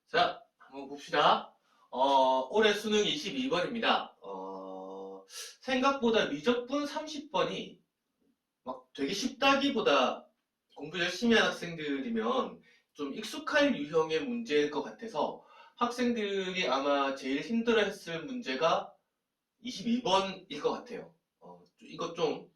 자, 한번 봅시다. 올해 수능 22번입니다. 생각보다 미적분 30번이 막 되게 쉽다기보다 공부 열심히 한 학생들이면 좀 익숙할 유형의 문제일 것 같아서 학생들이 아마 제일 힘들어했을 문제가 22번일 것 같아요. 이것 좀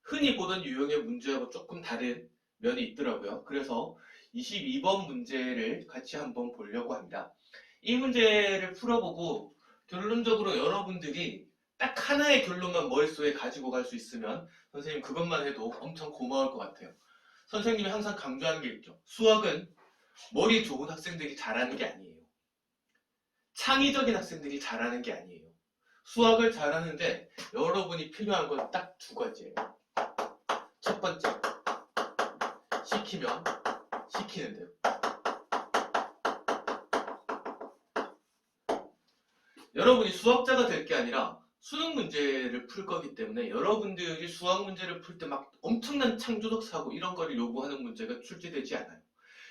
흔히 보던 유형의 문제하고 조금 다른 면이 있더라고요. 그래서 22번 문제를 같이 한번 보려고 합니다. 이 문제를 풀어보고 결론적으로 여러분들이 딱 하나의 결론만 머릿속에 가지고 갈 수 있으면 선생님 그것만 해도 엄청 고마울 것 같아요. 선생님이 항상 강조하는 게 있죠. 수학은 머리 좋은 학생들이 잘하는 게 아니에요. 창의적인 학생들이 잘하는 게 아니에요. 수학을 잘하는데 여러분이 필요한 건 딱 두 가지예요. 첫 번째, 시키면 시키는 대로. 여러분이 수학자가 될 게 아니라 수능 문제를 풀 거기 때문에 여러분들이 수학 문제를 풀 때 막 엄청난 창조적 사고 이런 거를 요구하는 문제가 출제되지 않아요.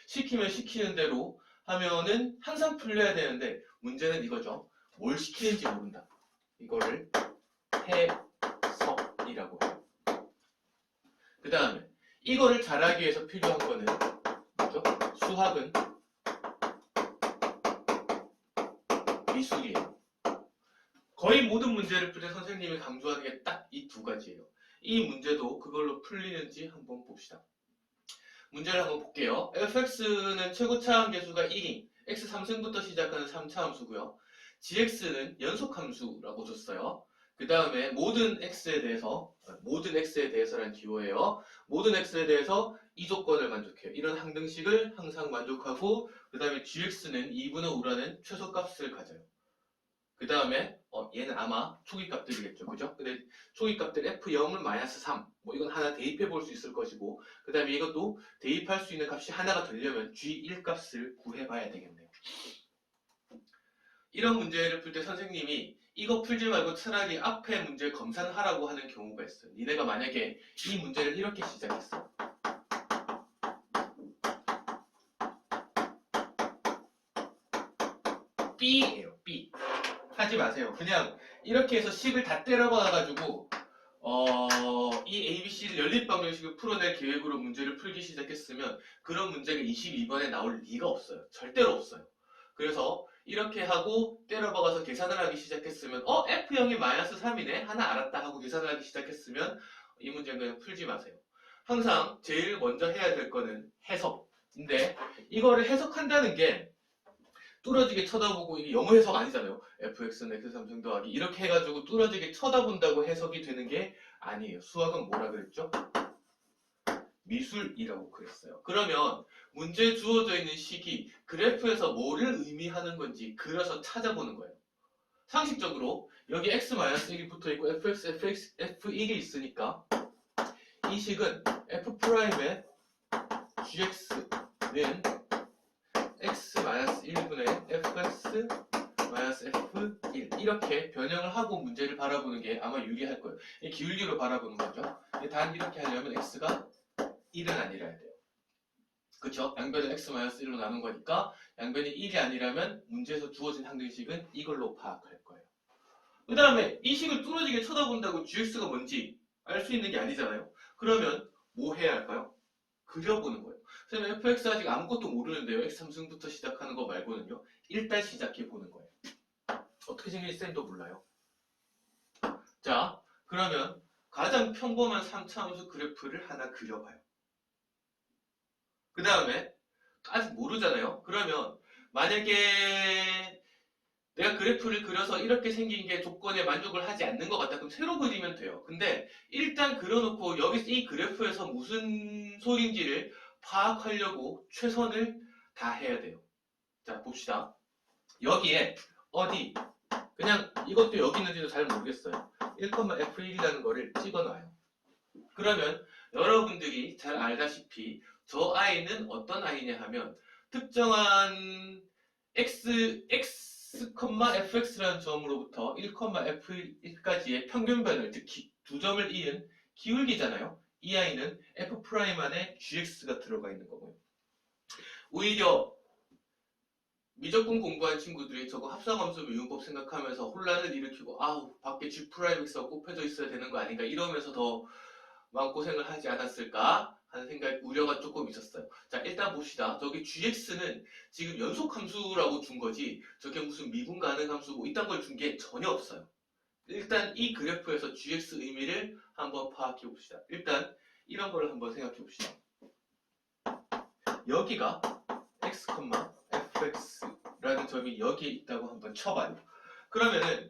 시키면 시키는 대로 하면은 항상 풀려야 되는데 문제는 이거죠. 뭘 시키는지 모른다. 이거를 해석이라고 해요. 그 다음에 이거를 잘하기 위해서 필요한 거는 뭐죠? 수학은 미술이에요. 거의 모든 문제를 풀 때 선생님이 강조하는 게 딱 이 두 가지예요. 이 문제도 그걸로 풀리는지 한번 봅시다. 문제를 한번 볼게요. fx는 최고차 함계수가 1인 x 3승부터 시작하는 3차 함수고요. gx는 연속함수라고 줬어요. 그 다음에 모든 x에 대해서란 기호예요. 모든 x에 대해서 이 조건을 만족해요. 이런 항등식을 항상 만족하고 그 다음에 gx는 2분의 5라는 최소값을 가져요. 그 다음에 얘는 아마 초기값들이겠죠. 그죠? 근데 초기값들 f0은 마이너스 3. 뭐 이건 하나 대입해 볼 수 있을 것이고 그 다음에 이것도 대입할 수 있는 값이 하나가 되려면 g1 값을 구해봐야 되겠네요. 이런 문제를 풀 때 선생님이 이거 풀지 말고 차라리 앞에 문제 검산하라고 하는 경우가 있어요. 니네가 만약에 이 문제를 이렇게 시작했어. B예요. B. 하지 마세요. 그냥 이렇게 해서 식을 다 때려박아가지고 이 ABC를 연립방정식을 풀어낼 계획으로 문제를 풀기 시작했으면 그런 문제가 22번에 나올 리가 없어요. 절대로 없어요. 그래서 이렇게 하고 때려박아서 계산을 하기 시작했으면 F0이 마이너스 3이네? 하나 알았다 하고 계산을 하기 시작했으면 이 문제는 그냥 풀지 마세요. 항상 제일 먼저 해야 될 거는 해석인데 이거를 해석한다는 게 뚫어지게 쳐다보고 이게 영어 해석 아니잖아요. fx는 x3승 더하기 이렇게 해가지고 뚫어지게 쳐다본다고 해석이 되는 게 아니에요. 수학은 뭐라 그랬죠? 미술이라고 그랬어요. 그러면 문제에 주어져 있는 식이 그래프에서 뭐를 의미하는 건지 그려서 찾아보는 거예요. 상식적으로 여기 x-1이 붙어있고 f1이 있으니까 이 식은 f'의 gx는 x-1분의 fx f1 이렇게 변형을 하고 문제를 바라보는 게 아마 유리할 거예요. 기울기로 바라보는 거죠. 단 이렇게 하려면 x가 1은 아니라야 돼요. 그쵸? 양변을 x-1로 나눈 거니까 양변이 1이 아니라면 문제에서 주어진 항등식은 이걸로 파악할 거예요. 그 다음에 이 식을 뚫어지게 쳐다본다고 gx가 뭔지 알 수 있는 게 아니잖아요. 그러면 뭐 해야 할까요? 그려보는 거예요. 선생님 fx 아직 아무것도 모르는데요. x3승부터 시작하는 거 말고는요. 일단 시작해보는 거예요. 어떻게 생길지 쌤도 몰라요. 자, 그러면 가장 평범한 3차 함수 그래프를 하나 그려봐요. 그 다음에 아직 모르잖아요. 그러면 만약에 내가 그래프를 그려서 이렇게 생긴 게 조건에 만족을 하지 않는 것 같다. 그럼 새로 그리면 돼요. 근데 일단 그려놓고 여기서 이 그래프에서 무슨 소리인지를 파악하려고 최선을 다해야 돼요. 자, 봅시다. 여기에 어디 그냥 이것도 여기 있는지도 잘 모르겠어요. 1,f1이라는 거를 찍어놔요. 그러면 여러분들이 잘 알다시피 저 아이는 어떤 아이냐 하면 특정한 x,fx라는 점으로부터 1,f1까지의 평균변을 즉 두 점을 이은 기울기잖아요. 이 아이는 f' 안에 gx가 들어가 있는 거고요. 오히려 미적분 공부한 친구들이 저거 합성함수 미분법 생각하면서 혼란을 일으키고 아우 밖에 G'X가 곱해져 있어야 되는 거 아닌가 이러면서 더 마음고생을 하지 않았을까 하는 생각, 우려가 조금 있었어요. 자, 일단 봅시다. 저기 Gx는 지금 연속함수라고 준 거지 저게 무슨 미분 가능 함수 뭐 이딴 걸 준 게 전혀 없어요. 일단 이 그래프에서 Gx 의미를 한번 파악해 봅시다. 일단 이런 걸 한번 생각해 봅시다. 여기가 x, fx라는 점이 여기에 있다고 한번 쳐봐요. 그러면은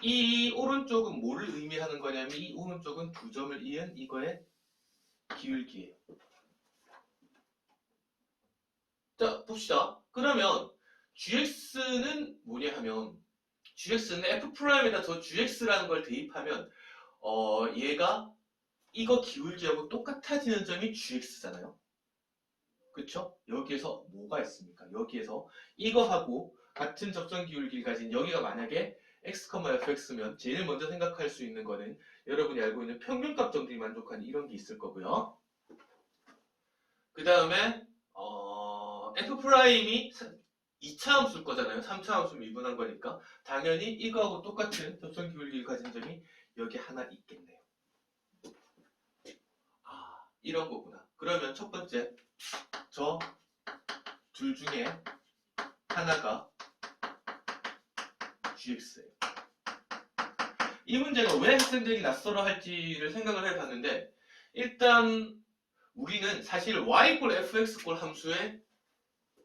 이 오른쪽은 뭐를 의미하는 거냐면 이 오른쪽은 두 점을 이은 이거의 기울기예요. 자, 봅시다. 그러면 gx는 뭐냐 하면 gx는 f'에다 저 gx라는 걸 대입하면 얘가 이거 기울기하고 똑같아지는 점이 gx잖아요. 그쵸? 여기에서 뭐가 있습니까? 여기에서 이거하고 같은 접선 기울기를 가진 여기가 만약에 x, fx면 제일 먼저 생각할 수 있는 거는 여러분이 알고 있는 평균값 정도에 만족하는 이런 게 있을 거고요. 그 다음에 f'이 2차 함수일 거잖아요. 3차 함수 미분한 거니까 당연히 이거하고 똑같은 접선 기울기를 가진 점이 여기 하나 있겠네요. 아, 이런 거구나. 그러면 첫 번째 저 둘 중에 하나가 gx예요. 이 문제가 왜 학생들이 낯설어 할지를 생각을 해봤는데 일단 우리는 사실 y 꼴 fx 꼴 함수에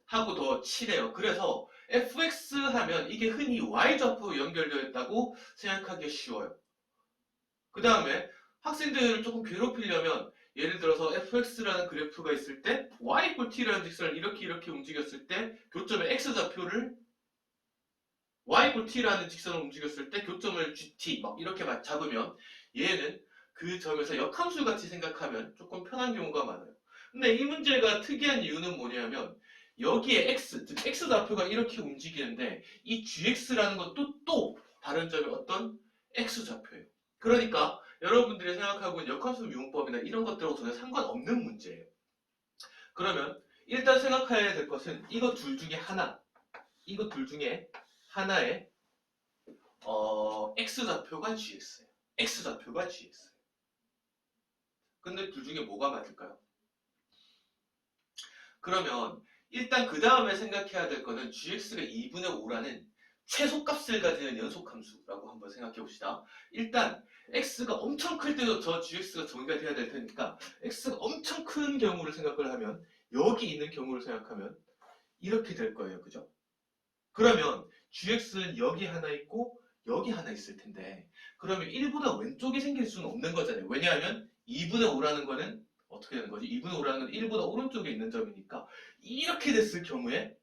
하고 더 친해요. 그래서 fx 하면 이게 흔히 y좌표 연결되어 있다고 생각하기 쉬워요. 그 다음에 학생들을 조금 괴롭히려면 예를 들어서 fx라는 그래프가 있을 때 y 꼴 t라는 직선을 이렇게 움직였을 때 교점의 x좌표를 y 꼴 t라는 직선을 움직였을 때 교점을 gt 막 이렇게 잡으면 얘는 그 점에서 역함수 같이 생각하면 조금 편한 경우가 많아요. 근데 이 문제가 특이한 이유는 뭐냐면 여기에 x, 즉 x좌표가 이렇게 움직이는데 이 gx라는 것도 또 다른 점의 어떤 x좌표예요. 그러니까 여러분들이 생각하고 있는 역함수 미분법이나 이런 것들하고 전혀 상관없는 문제예요. 그러면 일단 생각해야 될 것은 이거 둘 중에 하나, 이거 둘 중에 하나의 x좌표가 gx예요. x좌표가 gx예요. 근데 둘 중에 뭐가 맞을까요? 그러면 일단 그 다음에 생각해야 될 거는 gx가 2분의 5라는 최소값을 가지는 연속함수라고 한번 생각해 봅시다. 일단 x가 엄청 클 때도 저 gx가 정의가 돼야 될 테니까 x가 엄청 큰 경우를 생각을 하면 여기 있는 경우를 생각하면 이렇게 될 거예요. 그죠? 그러면 gx는 여기 하나 있고 여기 하나 있을 텐데 그러면 1보다 왼쪽이 생길 수는 없는 거잖아요. 왜냐하면 2분의 5라는 거는 어떻게 되는 거지? 2분의 5라는 건 1보다 오른쪽에 있는 점이니까 이렇게 됐을 경우에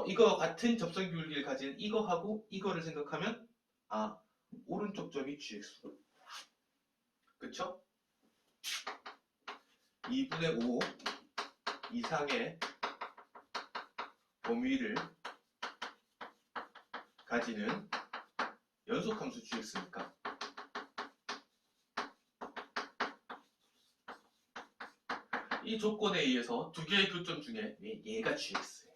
이거와 같은 접선 기울기를 가진 이거하고 이거를 생각하면 아, 오른쪽 점이 gx 그쵸? 2분의 5 이상의 범위를 가지는 연속함수 gx니까 이 조건에 의해서 두 개의 교점 중에 얘가 gx예요.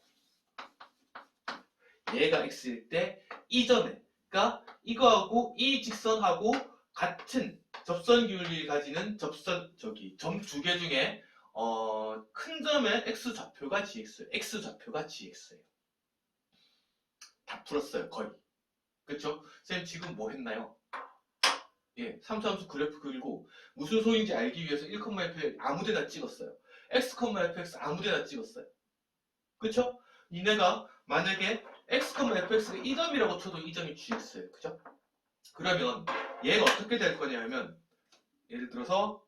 얘가 x일 때 이 점에 그러니까 이거하고 이 직선하고 같은 접선 기울기를 가지는 점 두 개 중에 큰 점의 x좌표가 gx예요. x좌표가 gx예요. 다 풀었어요. 거의. 그쵸? 쌤 지금 뭐 했나요? 예, 3차함수 그래프 그리고 무슨 소리인지 알기 위해서 1,fx 아무데나 찍었어요. x, fx 아무데나 찍었어요. 그쵸? 니네가 만약에 x, fx가 이 점이라고 쳐도 이 점이 gx예요. 그죠? 그러면 얘가 어떻게 될 거냐면 예를 들어서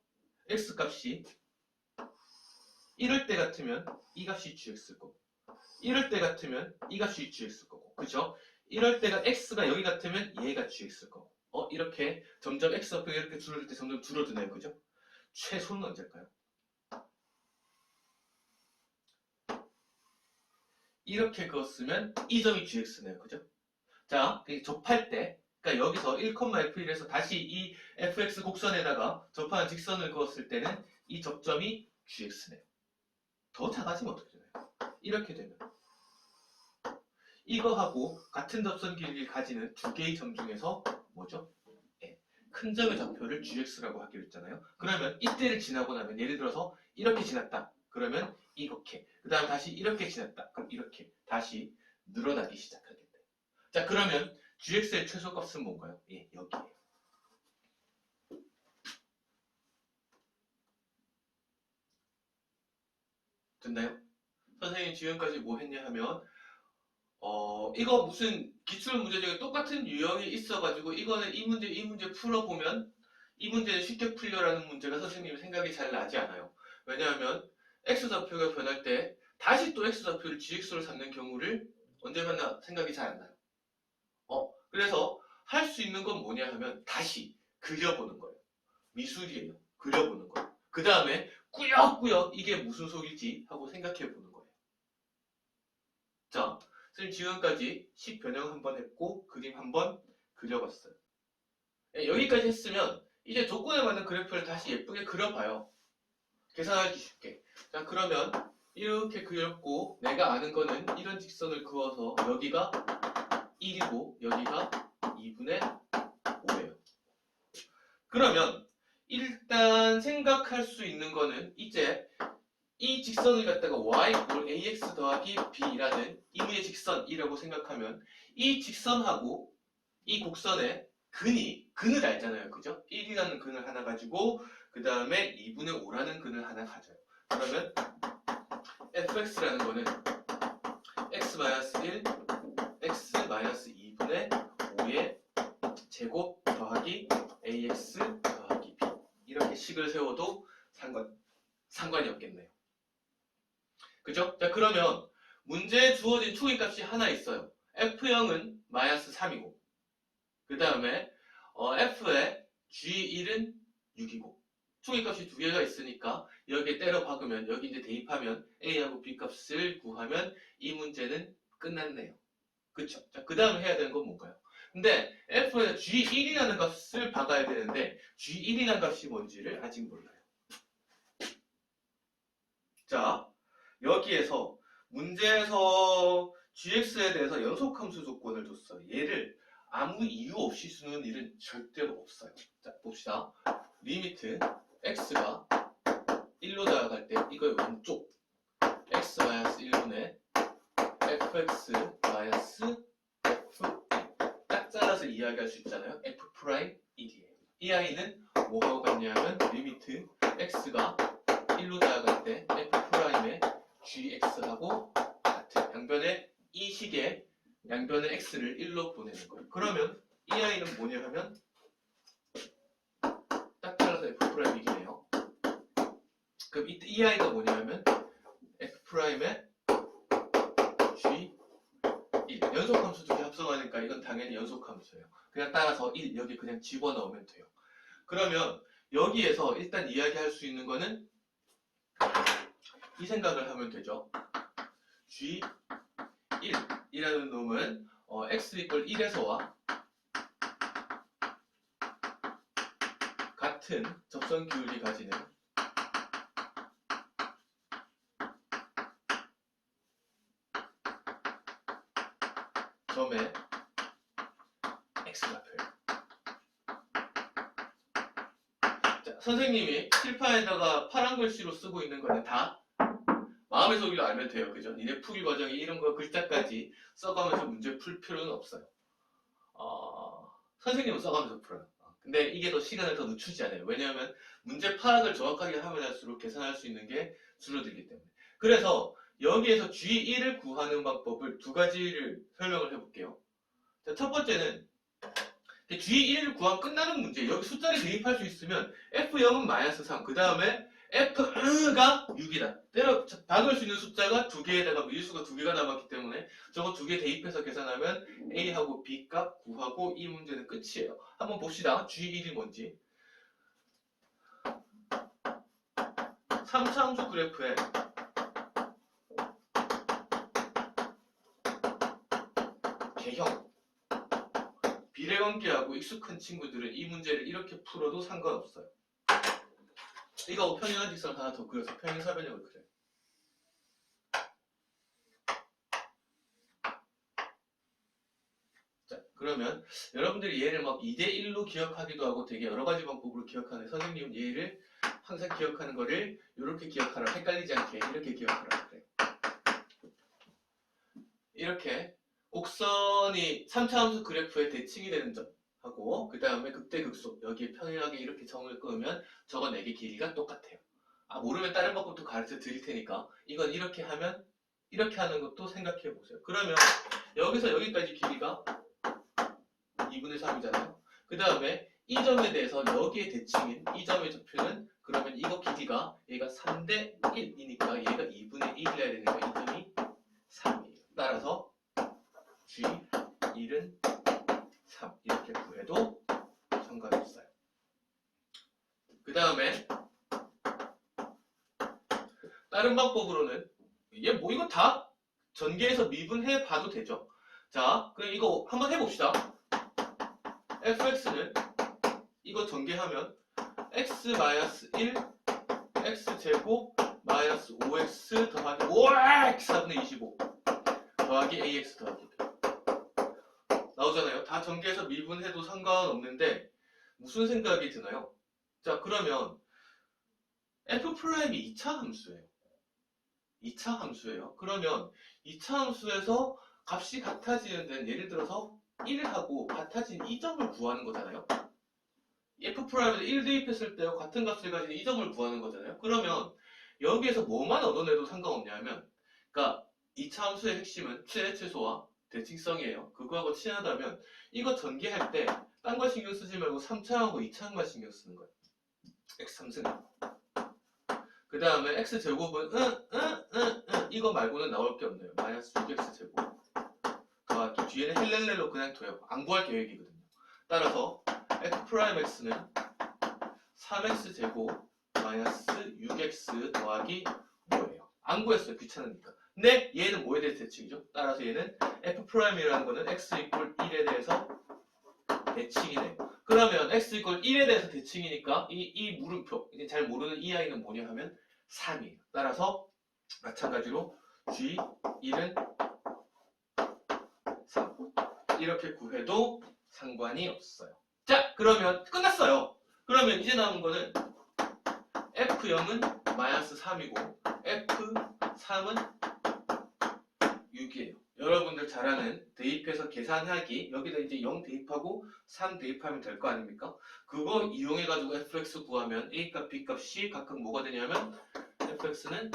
x 값이 이럴 때 같으면 이 값이 gx일 거고 이럴 때 같으면 이 값이 gx일 거고 그죠? 이럴 때가 x가 여기 같으면 얘가 gx일 거고 이렇게 점점 x좌표가 이렇게 줄어들 때 점점 줄어드네요. 그죠? 최소는 언제일까요? 이렇게 그었으면 이 점이 gx네요. 그죠? 자, 접할 때 그러니까 여기서 1,f1에서 다시 이 fx 곡선에다가 접하는 직선을 그었을 때는 이 접점이 gx네요. 더 작아지면 어떻게 되나요? 이렇게 되면 이거하고 같은 접선 길이를 가지는 두 개의 점 중에서 뭐죠? 네. 큰 점의 좌표를 gx라고 하기로 했잖아요. 그러면 이때를 지나고 나면 예를 들어서 이렇게 지났다. 그러면 이렇게. 그 다음 다시 이렇게 지났다. 그럼 이렇게 다시 늘어나기 시작하겠네요. 자, 그러면 gx의 최소값은 뭔가요? 예, 여기에요. 됐나요? 선생님 지금까지 뭐 했냐 하면 이거 무슨 기출 문제 중에 똑같은 유형이 있어가지고 이거는 이 문제 풀어보면 이 문제는 쉽게 풀려라는 문제가 선생님 생각이 잘 나지 않아요. 왜냐하면 x좌표가 변할 때 다시 또 x좌표를 gx로 삼는 경우를 언제 만나 생각이 잘 안 나요. 그래서 할 수 있는 건 뭐냐 하면 다시 그려보는 거예요. 미술이에요. 그려보는 거예요. 그 다음에 꾸역꾸역 이게 무슨 속이지 하고 생각해 보는 거예요. 자, 선생님 지금까지 식 변형 한번 했고 그림 한번 그려봤어요. 여기까지 했으면 이제 조건에 맞는 그래프를 다시 예쁘게 그려봐요. 계산하기 쉽게. 자, 그러면 이렇게 그렸고 내가 아는 거는 이런 직선을 그어서 여기가 1이고 여기가 2분의 5예요. 그러면 일단 생각할 수 있는 거는 이제 이 직선을 갖다가 y = ax 더하기 b라는 임의의 직선이라고 생각하면 이 직선하고 이 곡선의 근을 알잖아요. 그죠? 1이라는 근을 하나 가지고 그 다음에 2분의 5라는 근을 하나 가져요. 그러면 fx라는 거는 x-1, x-2분의 5의 제곱 더하기 ax 더하기 b 이렇게 식을 세워도 상관이 없겠네요. 그죠? 자, 그러면 문제에 주어진 초기값이 하나 있어요. f0은 -3이고 그 다음에 f의 g1은 6이고 초기값이 두 개가 있으니까 여기에 때려 박으면 여기 이제 대입하면 a하고 b 값을 구하면 이 문제는 끝났네요. 그쵸? 자, 그 다음에 해야 되는 건 뭔가요? 근데 f에 g1이라는 값을 박아야 되는데 g1이라는 값이 뭔지를 아직 몰라요. 자, 여기에서 문제에서 gx에 대해서 연속함수 조건을 줬어요. 얘를 아무 이유 없이 쓰는 일은 절대로 없어요. 자, 봅시다. 리미트 x가 1로 나아갈 때 이거의 왼쪽 x-1분의 fx-f 딱 잘라서 이야기할 수 있잖아요. f'1이에요. 이 아이는 뭐하고 같냐면 리미트 x가 1로 나아갈 때 f'의 gx하고 같은 양변의 이 식의 양변의 x를 1로 보내는 거예요. 그러면 이 아이는 뭐냐 하면 딱 잘라서 f'이네요. 그럼 이 아이가 뭐냐 하면 f'의 g1 연속함수 두 개 합성하니까 이건 당연히 연속함수예요. 그냥 따라서 1 여기 그냥 집어넣으면 돼요. 그러면 여기에서 일단 이야기할 수 있는 거는 이 생각을 하면 되죠. g1이라는 놈은 x = 1에서와 같은 접선 기울기 가지는 점의 x좌표예요. 자, 선생님이 칠판에다가 파란 글씨로 쓰고 있는 거는 다 마음의 소리로 알면 돼요. 그죠? 니네 풀이 과정이 이런 거 글자까지 써가면서 문제 풀 필요는 없어요. 선생님은 써가면서 풀어요. 근데 이게 더 시간을 더 늦추지 않아요. 왜냐하면 문제 파악을 정확하게 하면 할수록 계산할 수 있는 게 줄어들기 때문에. 그래서 여기에서 G1을 구하는 방법을 두 가지를 설명을 해볼게요. 자, 첫 번째는 G1을 구하면 끝나는 문제. 여기 숫자를 대입할 수 있으면 F0은 -3. 그 다음에 F가 6이다. 때려 박을 수 있는 숫자가 두 개에다가 밀수가 두 개가 남았기 때문에 저거 두 개 대입해서 계산하면 A하고 B 값 구하고 이 문제는 끝이에요. 한번 봅시다. G1이 뭔지. 3차함수 그래프에 개형 비례관계하고 익숙한 친구들은 이 문제를 이렇게 풀어도 상관없어요. 이거 평행한 직선 하나 더 그려서 평행사변형을 그려요. 그러면 여러분들이 얘를 막 2대1로 기억하기도 하고 되게 여러 가지 방법으로 기억하는 선생님은 얘를 항상 기억하는 거를 이렇게 기억하라. 헷갈리지 않게 이렇게 기억하라. 그래. 이렇게 곡선이 3차 함수 그래프의 대칭이 되는 점 하고 그 다음에 극대극소 여기에 평행하게 이렇게 점을 그으면 저거 4개 길이가 똑같아요. 아 모르면 다른 방법도 가르쳐 드릴 테니까 이건 이렇게 하면 이렇게 하는 것도 생각해 보세요. 그러면 여기서 여기까지 길이가 2분의 3이잖아요. 그 다음에 이 점에 대해서 여기에 대칭인 이 점의 좌표는 그러면 이거 길이가 얘가 3대 1이니까 얘가 2분의 1이라 해야 되니까 이 점이 3이에요. 따라서 G1은 3 이렇게 구해도 상관이 없어요. 그 다음에 다른 방법으로는 얘 뭐 이거 다 전개해서 미분해 봐도 되죠. 자, 그럼 이거 한번 해봅시다. fx는 이거 전개하면 x-1 x제곱 마이너스 5x 더하기 5x 4분의 25 더하기 ax 더하기 나오잖아요. 다 전개해서 미분해도 상관없는데 무슨 생각이 드나요? 자, 그러면 f'이 2차 함수예요. 2차 함수예요. 그러면 2차 함수에서 값이 같아지는 데는 예를 들어서 1하고 같아진 이 점을 구하는 거잖아요. f'에서 1 대입했을 때와 같은 값을 가진 이 점을 구하는 거잖아요. 그러면 여기에서 뭐만 얻어내도 상관없냐면 그러니까 2차 함수의 핵심은 최소와 대칭성이에요. 그거하고 친하다면 이거 전개할 때 딴 거 신경 쓰지 말고 3차하고 2차만 신경 쓰는 거예요. x3승. 그 다음에 x제곱은 이거 말고는 나올 게 없네요. 마이너스 6x제곱 더하기 뒤에는 헬렐렐로 그냥 둬요. 안 구할 계획이거든요. 따라서 f'x는 3x제곱 마이너스 6x 더하기 뭐예요? 안 구했어요. 귀찮으니까. 근데 얘는 뭐에 대해서 대칭이죠? 따라서 얘는 f'이라는 거는 x 이퀄 1에 대해서 대칭이네요. 그러면 x 이퀄 1에 대해서 대칭이니까 이 물음표, 이제 잘 모르는 이 아이는 뭐냐 하면 3이에요. 따라서 마찬가지로 G1은 3 이렇게 구해도 상관이 없어요. 자, 그러면 끝났어요. 그러면 이제 남은 거는 F0은 마이너스 3이고 F3은 6이에요. 여러분들 잘 아는 대입해서 계산하기 여기다 이제 0 대입하고 3 대입하면 될 거 아닙니까? 그거 이용해가지고 fx 구하면 a값, b값이 각각 뭐가 되냐면 fx는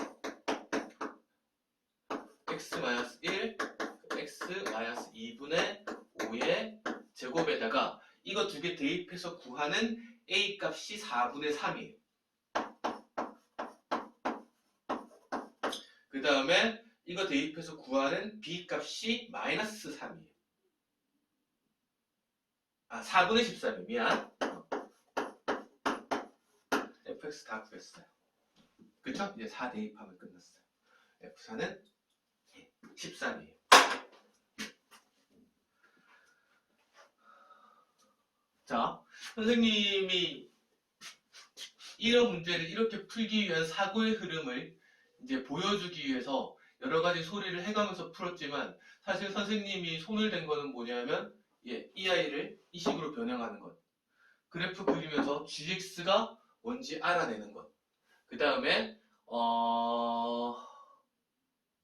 x-1, x-2분의 5의 제곱에다가 이거 두 개 대입해서 구하는 a값이 4분의 3이에요. 그 다음에 이거 대입해서 구하는 b값이 마이너스 3이에요. 아, 4분의 13이에요. 미안. fx 다 구했어요. 그쵸? 이제 4 대입하면 끝났어요. f4는 13이에요. 자, 선생님이 이런 문제를 이렇게 풀기 위한 사고의 흐름을 이제 보여주기 위해서 여러 가지 소리를 해가면서 풀었지만 사실 선생님이 손을 댄 거는 뭐냐면 이 아이를 이 식으로 변형하는 것. 그래프 그리면서 gx가 뭔지 알아내는 것. 그 다음에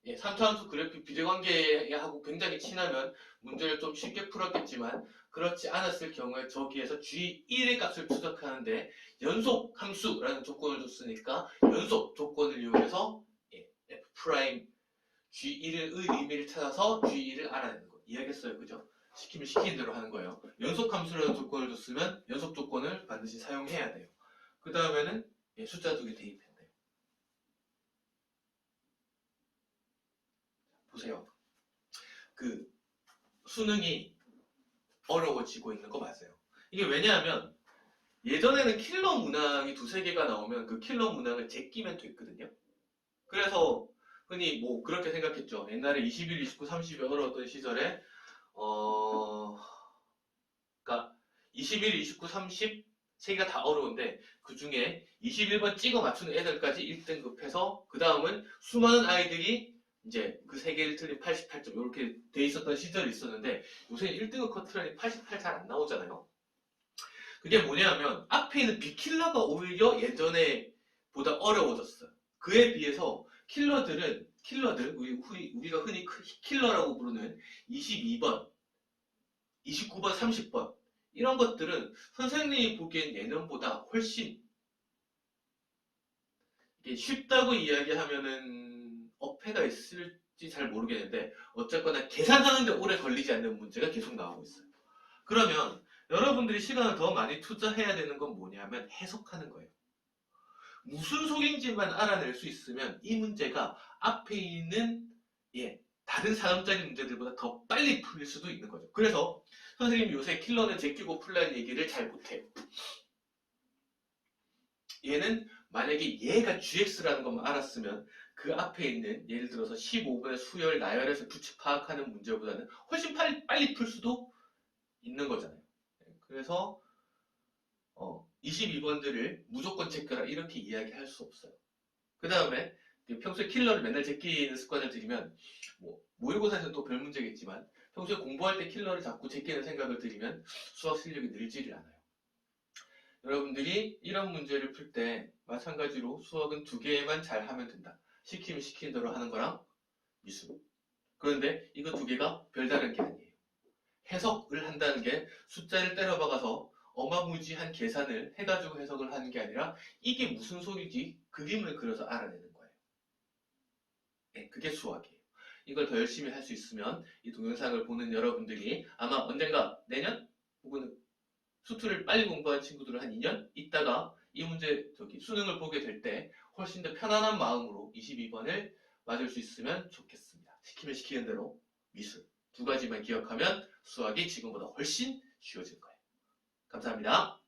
3차함수 그래프 비례관계하고 굉장히 친하면 문제를 좀 쉽게 풀었겠지만 그렇지 않았을 경우에 저기에서 G1의 값을 추적하는데 연속 함수라는 조건을 줬으니까 연속 조건을 이용해서 F' G1의 의미를 찾아서 G1을 알아내는 거. 이해하겠어요? 그죠? 시키면 시키는 대로 하는 거예요. 연속 함수라는 조건을 줬으면 연속 조건을 반드시 사용해야 돼요. 그 다음에는 숫자 2개 대입했네요. 보세요. 그 수능이 어려워지고 있는 거 맞아요. 이게 왜냐하면 예전에는 킬러 문항이 2-3개가 나오면 그 킬러 문항을 제끼면 됐거든요. 그래서 흔히 뭐 그렇게 생각했죠. 옛날에 21, 29, 30이 어려웠던 시절에 그러니까 21, 29, 30 3개가 다 어려운데 그 중에 21번 찍어 맞추는 애들까지 1등급 해서 그 다음은 수많은 아이들이 이제 그 세 개를 틀린 88점 이렇게 돼 있었던 시절이 있었는데 요새 1등급 커트라인이 88 잘 안 나오잖아요. 그게 뭐냐면 앞에 있는 빅킬러가 오히려 예전에 보다 어려워졌어요. 그에 비해서 킬러들 우리가 흔히 킬러라고 부르는 22번, 29번, 30번 이런 것들은 선생님이 보기엔 예년보다 훨씬 이게 쉽다고 이야기하면은 어폐가 있을지 잘 모르겠는데 어쨌거나 계산하는데 오래 걸리지 않는 문제가 계속 나오고 있어요. 그러면 여러분들이 시간을 더 많이 투자해야 되는 건 뭐냐면 해석하는 거예요. 무슨 속인지만 알아낼 수 있으면 이 문제가 앞에 있는 다른 사람짜리 문제들보다 더 빨리 풀릴 수도 있는 거죠. 그래서 선생님이 요새 킬러는 제끼고 풀라는 얘기를 잘 못해요. 얘는 만약에 얘가 GX라는 것만 알았으면 그 앞에 있는 예를 들어서 15번의 수열, 나열에서 규칙 파악하는 문제보다는 훨씬 빨리 풀 수도 있는 거잖아요. 그래서 22번들을 무조건 제껴라 이렇게 이야기할 수 없어요. 그 다음에 평소에 킬러를 맨날 제끼는 습관을 들이면 모의고사에서는 또 별 문제겠지만 평소에 공부할 때 킬러를 자꾸 제끼는 생각을 들이면 수학 실력이 늘지를 않아요. 여러분들이 이런 문제를 풀 때 마찬가지로 수학은 두 개만 잘 하면 된다. 시키면 시키는 대로 하는 거랑 미술. 그런데 이거 두 개가 별다른 게 아니에요. 해석을 한다는 게 숫자를 때려박아서 어마무지한 계산을 해가지고 해석을 하는 게 아니라 이게 무슨 소리지 그림을 그려서 알아내는 거예요. 네, 그게 수학이에요. 이걸 더 열심히 할 수 있으면 이 동영상을 보는 여러분들이 아마 언젠가 내년 혹은 수투를 빨리 공부한 친구들은 한 2년 있다가 이 문제 수능을 보게 될 때 훨씬 더 편안한 마음으로 22번을 맞을 수 있으면 좋겠습니다. 시키면 시키는 대로 미술 두 가지만 기억하면 수학이 지금보다 훨씬 쉬워질 거예요. 감사합니다.